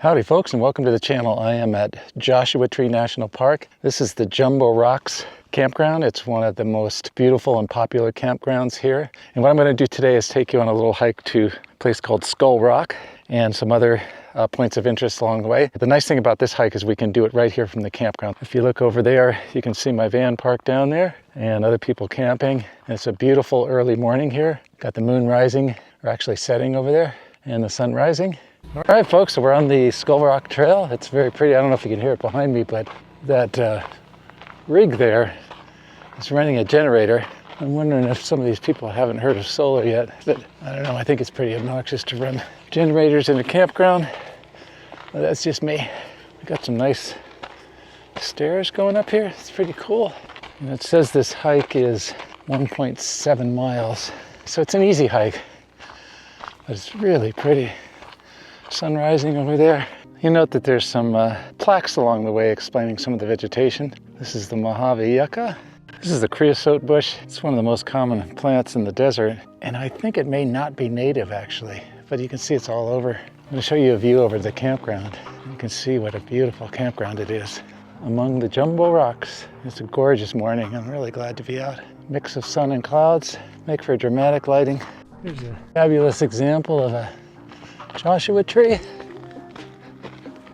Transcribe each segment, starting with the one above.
Howdy folks, and welcome to the channel. I am at Joshua Tree National Park. This is the Jumbo Rocks Campground. It's one of the most beautiful and popular campgrounds here. And what I'm going to do today is take you on a little hike to a place called Skull Rock and some other points of interest along the way. The nice thing about this hike is we can do it right here from the campground. If you look over there, you can see my van parked down there and other people camping. And it's a beautiful early morning here. Got the moon rising, or actually setting over there, and the sun rising. All right, folks, so we're on the Skull Rock Trail. It's very pretty. I don't know if you can hear it behind me, but that rig there is running a generator. I'm wondering if some of these people haven't heard of solar yet, but I don't know. I think it's pretty obnoxious to run generators in a campground. But that's just me. We got some nice stairs going up here. It's pretty cool. And it says this hike is 1.7 miles. So it's an easy hike, but it's really pretty. Sun rising over there. You note that there's some plaques along the way explaining some of the vegetation. This is the Mojave yucca. This is the creosote bush. It's one of the most common plants in the desert, and I think it may not be native actually, but you can see it's all over. I'm going to show you a view over the campground. You can see what a beautiful campground it is among the Jumbo Rocks. It's a gorgeous morning. I'm really glad to be out. Mix of sun and clouds make for dramatic lighting. Here's a fabulous example of a Joshua tree.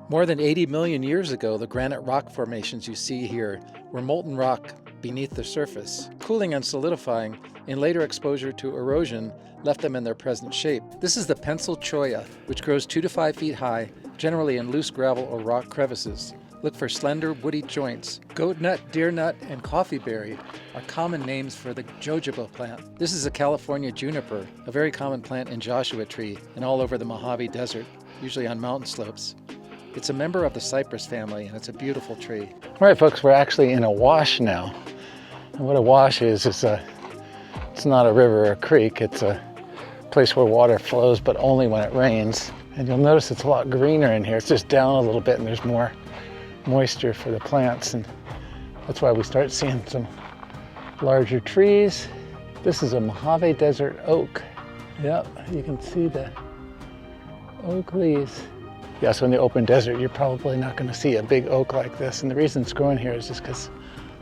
More than 80 million years ago, the granite rock formations you see here were molten rock beneath the surface. Cooling and solidifying in later exposure to erosion left them in their present shape. This is the pencil cholla, which grows 2 to 5 feet high, generally in loose gravel or rock crevices. Look for slender, woody joints. Goat nut, deer nut, and coffee berry are common names for the jojoba plant. This is a California juniper, a very common plant in Joshua Tree and all over the Mojave Desert, usually on mountain slopes. It's a member of the cypress family, and it's a beautiful tree. All right, folks, we're actually in a wash now. And what a wash is, it's not a river or a creek. It's a place where water flows, but only when it rains. And you'll notice it's a lot greener in here. It's just down a little bit, and there's more moisture for the plants, and that's why we start seeing some larger trees. This is a Mojave Desert oak. Yep, you can see the oak leaves. Yeah, so in the open desert, you're probably not going to see a big oak like this, and the reason it's growing here is just because,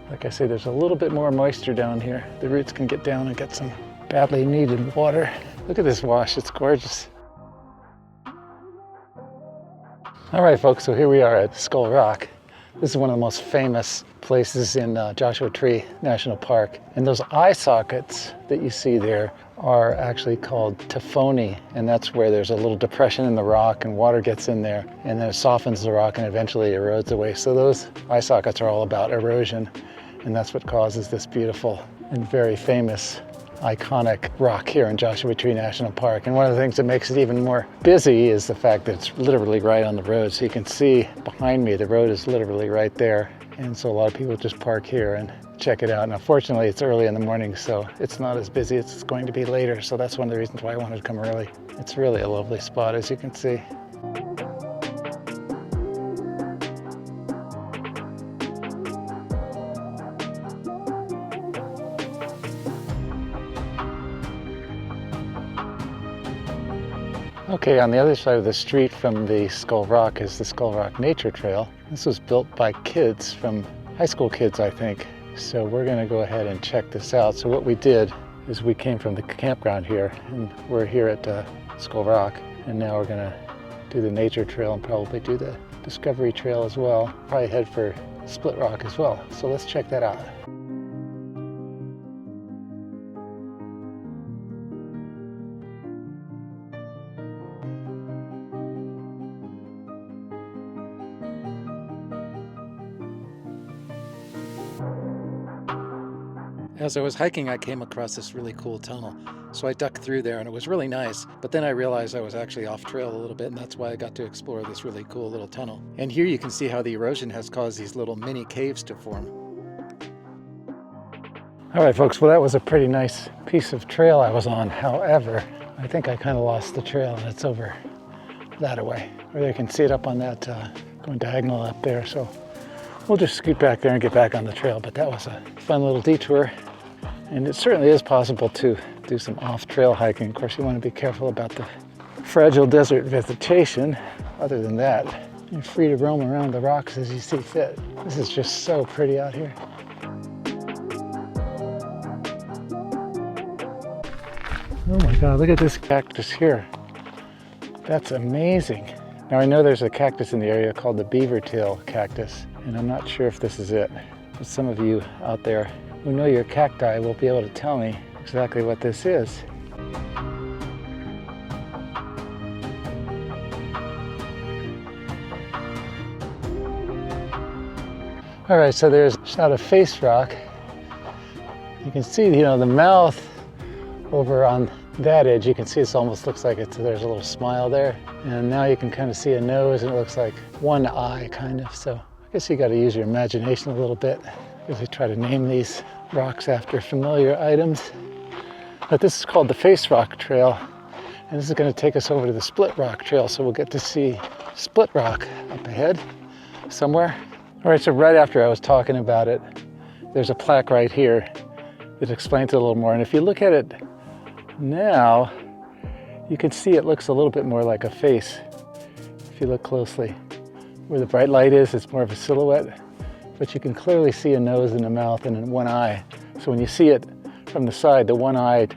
like I say, there's a little bit more moisture down here. The roots can get down and get some badly needed water. Look at this wash, it's gorgeous. All right, folks, so here we are at Skull Rock. This is one of the most famous places in Joshua Tree National Park. And those eye sockets that you see there are actually called tafoni, and that's where there's a little depression in the rock and water gets in there, and then it softens the rock and eventually erodes away. So those eye sockets are all about erosion, and that's what causes this beautiful and very famous iconic rock here in Joshua Tree National Park. And one of the things that makes it even more busy is the fact that it's literally right on the road. So you can see behind me, the road is literally right there. And so a lot of people just park here and check it out. Now, fortunately, it's early in the morning, so it's not as busy as it's going to be later. So that's one of the reasons why I wanted to come early. It's really a lovely spot, as you can see. Okay, on the other side of the street from the Skull Rock is the Skull Rock Nature Trail. This was built by kids, from high school kids, I think. So we're going to go ahead and check this out. So what we did is we came from the campground here, and we're here at Skull Rock. And now we're going to do the Nature Trail and probably do the Discovery Trail as well. Probably head for Split Rock as well. So let's check that out. As I was hiking, I came across this really cool tunnel. So I ducked through there, and it was really nice. But then I realized I was actually off trail a little bit, and that's why I got to explore this really cool little tunnel. And here you can see how the erosion has caused these little mini caves to form. All right, folks, well, that was a pretty nice piece of trail I was on. However, I think I kind of lost the trail, and it's over that way. Or you can see it up on that going diagonal up there. So we'll just scoot back there and get back on the trail. But that was a fun little detour. And it certainly is possible to do some off-trail hiking. Of course, you want to be careful about the fragile desert vegetation. other than that, you're free to roam around the rocks as you see fit. This is just so pretty out here. Oh my God, look at this cactus here. That's amazing. Now I know there's a cactus in the area called the beaver tail cactus, and I'm not sure if this is it. But some of you out there who know your cacti will be able to tell me exactly what this is. All right, so there's a shot of face rock. You can see, the mouth over on that edge. You can see it almost looks like there's a little smile there. And now you can kind of see a nose, and it looks like one eye, kind of. So I guess you got to use your imagination a little bit as we try to name these rocks after familiar items. But this is called the Face Rock Trail, and this is going to take us over to the Split Rock Trail. So we'll get to see Split Rock up ahead somewhere. All right, so right after I was talking about it, there's a plaque right here that explains it a little more. And if you look at it now, you can see it looks a little bit more like a face if you look closely. Where the bright light is, it's more of a silhouette, but you can clearly see a nose and a mouth and one eye. So when you see it from the side, the one eye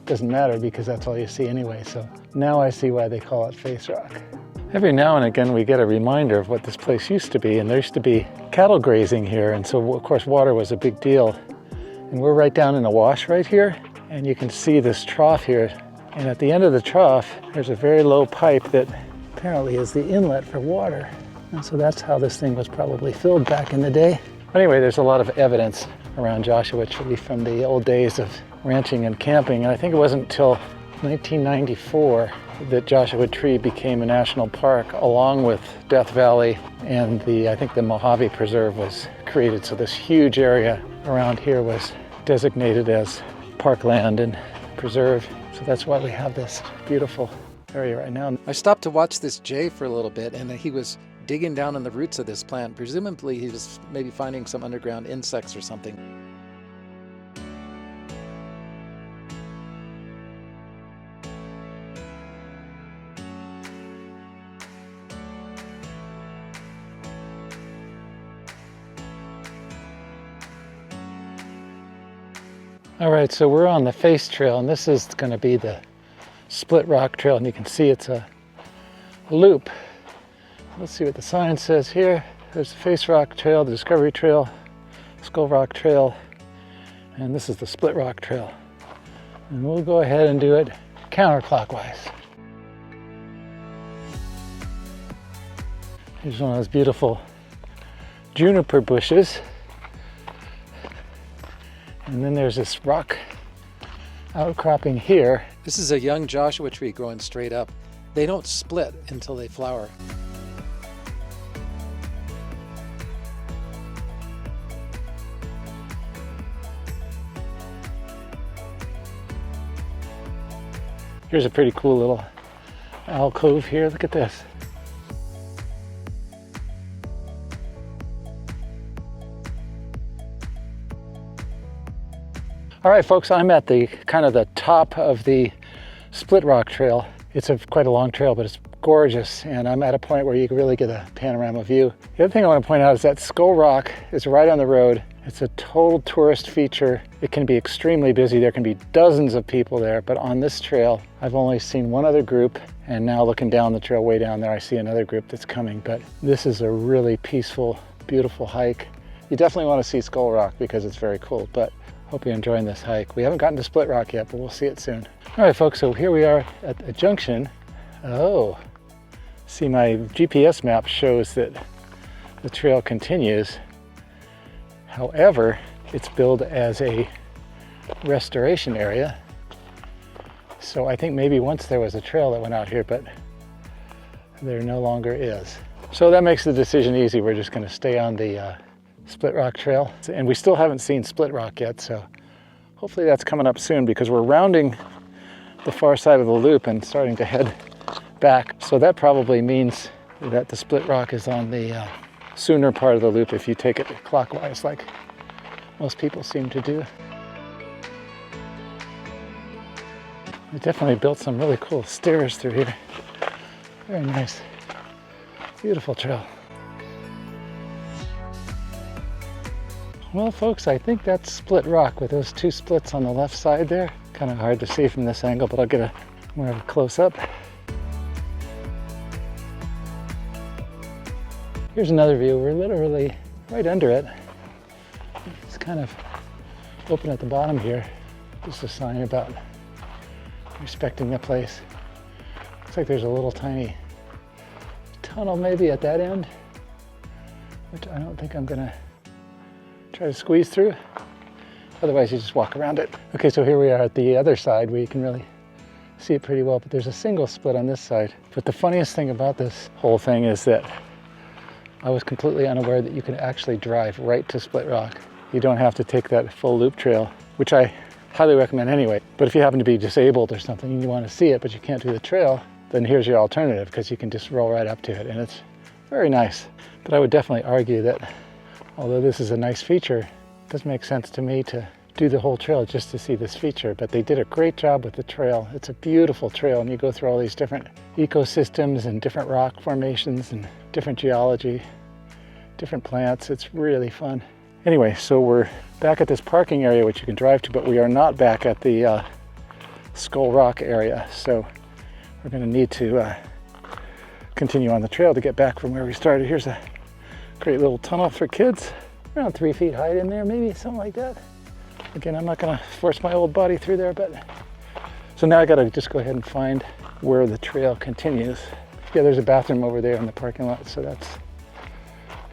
doesn't matter because that's all you see anyway. So now I see why they call it Face Rock. Every now and again we get a reminder of what this place used to be, and there used to be cattle grazing here, and so of course water was a big deal. And we're right down in a wash right here, and you can see this trough here, and at the end of the trough there's a very low pipe that apparently is the inlet for water, and so that's how this thing was probably filled back in the day. Anyway, there's a lot of evidence around Joshua Tree from the old days of ranching and camping, and I think it wasn't until 1994 that Joshua Tree became a national park, along with Death Valley, and I think the Mojave Preserve was created. So this huge area around here was designated as parkland and preserve. So that's why we have this beautiful area right now. I stopped to watch this jay for a little bit, and he was digging down in the roots of this plant. Presumably he was maybe finding some underground insects or something. All right, so we're on the Face Trail, and this is going to be the Split Rock Trail, and you can see it's a loop. Let's see what the sign says here. There's the Face Rock Trail, the Discovery Trail, Skull Rock Trail, and this is the Split Rock Trail. And we'll go ahead and do it counterclockwise. Here's one of those beautiful juniper bushes. And then there's this rock outcropping here. This is a young Joshua tree growing straight up. They don't split until they flower. Here's a pretty cool little alcove here. Look at this. All right, folks, I'm at the kind of the top of the Split Rock Trail. It's quite a long trail, but it's gorgeous, and I'm at a point where you can really get a panorama view. The other thing I want to point out is that Skull Rock is right on the road. It's a total tourist feature. It can be extremely busy. There can be dozens of people there, but on this trail, I've only seen one other group, and now looking down the trail way down there, I see another group that's coming. But this is a really peaceful, beautiful hike. You definitely want to see Skull Rock because it's very cool, but hope you're enjoying this hike. We haven't gotten to Split Rock yet, but we'll see it soon. All right, folks, so here we are at a junction. Oh, see, my GPS map shows that the trail continues. However, it's billed as a restoration area. So I think maybe once there was a trail that went out here, but there no longer is. So that makes the decision easy. We're just gonna stay on the Split Rock Trail. And we still haven't seen Split Rock yet, so hopefully that's coming up soon because we're rounding the far side of the loop and starting to head back. So that probably means that the Split Rock is on the sooner part of the loop if you take it clockwise like most people seem to do. They definitely built some really cool stairs through here. Very nice. Beautiful trail. Well, folks, I think that's split rock with those two splits on the left side there. Kind of hard to see from this angle, but I'll get a more of a close-up. Here's another view. We're literally right under it. It's kind of open at the bottom here. Just a sign about respecting the place. Looks like there's a little tiny tunnel maybe at that end, which I don't think I'm gonna try to squeeze through. Otherwise you just walk around it. Okay, so here we are at the other side where you can really see it pretty well, but there's a single split on this side. But the funniest thing about this whole thing is that I was completely unaware that you can actually drive right to Split Rock. You don't have to take that full loop trail, which I highly recommend anyway. But if you happen to be disabled or something and you want to see it, but you can't do the trail, then here's your alternative, because you can just roll right up to it, and it's very nice. But I would definitely argue that although this is a nice feature, it doesn't make sense to me to do the whole trail just to see this feature, but they did a great job with the trail. It's a beautiful trail, and you go through all these different ecosystems and different rock formations and different geology, different plants. It's really fun. Anyway, so we're back at this parking area which you can drive to, but we are not back at the Skull Rock area, so we're going to need to continue on the trail to get back from where we started. Here's a great little tunnel for kids, around 3 feet high in there, maybe something like that. Again, I'm not going to force my old body through there, but so now I got to just go ahead and find where the trail continues. Yeah, there's a bathroom over there in the parking lot, so that's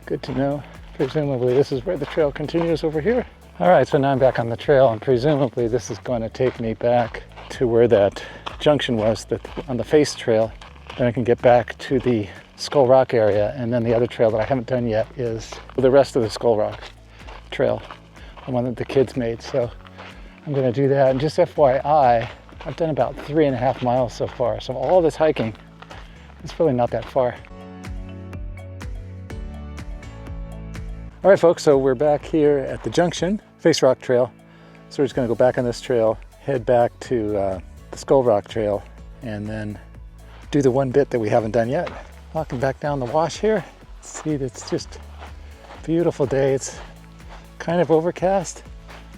good to know. Presumably this is where the trail continues over here. All right, so now I'm back on the trail, and presumably this is going to take me back to where that junction was on the face trail. Then I can get back to the Skull Rock area, and then the other trail that I haven't done yet is the rest of the Skull Rock trail, the one that the kids made. So I'm going to do that. And just FYI, I've done about 3.5 miles so far. So all this hiking, it's really not that far. All right, folks, so we're back here at the junction, Face Rock Trail. So we're just going to go back on this trail, head back to the Skull Rock Trail, and then do the one bit that we haven't done yet. Walking back down the wash here. See, it's just a beautiful day. It's kind of overcast,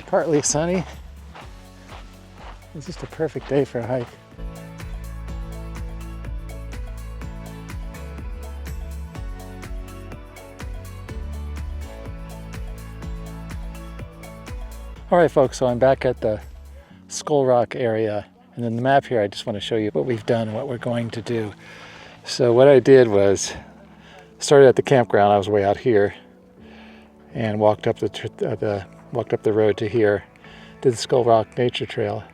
partly sunny. It's just a perfect day for a hike. All right, folks, so I'm back at the Skull Rock area, and then the map here, I just want to show you what we've done and what we're going to do. So what I did was started at the campground. I was way out here and walked up the road to here, did the Skull Rock Nature Trail,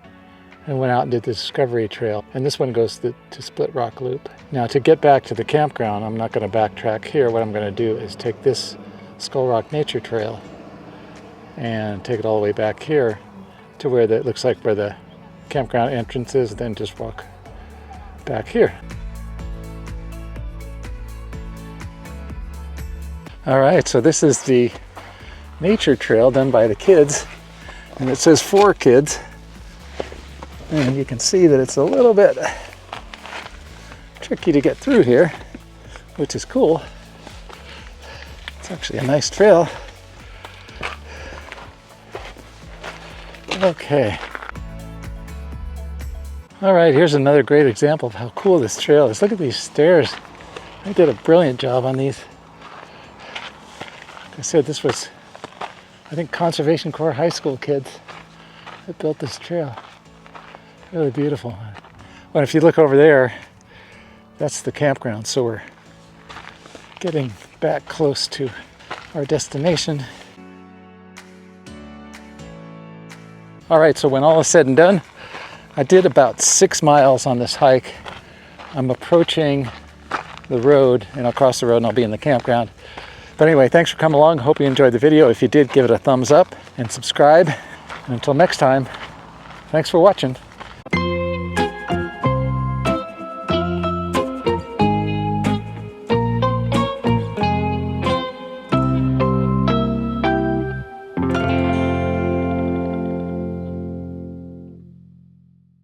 and went out and did the Discovery Trail. And this one goes to Split Rock Loop. Now to get back to the campground, I'm not going to backtrack here. What I'm going to do is take this Skull Rock Nature Trail and take it all the way back here to where it looks like where the campground entrance is, and then just walk back here. All right, so this is the nature trail done by the kids, and it says for kids, and you can see that it's a little bit tricky to get through here, which is cool. It's actually a nice trail. Okay. All right, here's another great example of how cool this trail is. Look at these stairs. They did a brilliant job on these. Like I said, this was, I think, Conservation Corps high school kids that built this trail. Really beautiful. Well, if you look over there, that's the campground. So we're getting back close to our destination. All right, so when all is said and done, I did about 6 miles on this hike. I'm approaching the road, and I'll cross the road and I'll be in the campground. But anyway, thanks for coming along. Hope you enjoyed the video. If you did, give it a thumbs up and subscribe. And until next time, thanks for watching.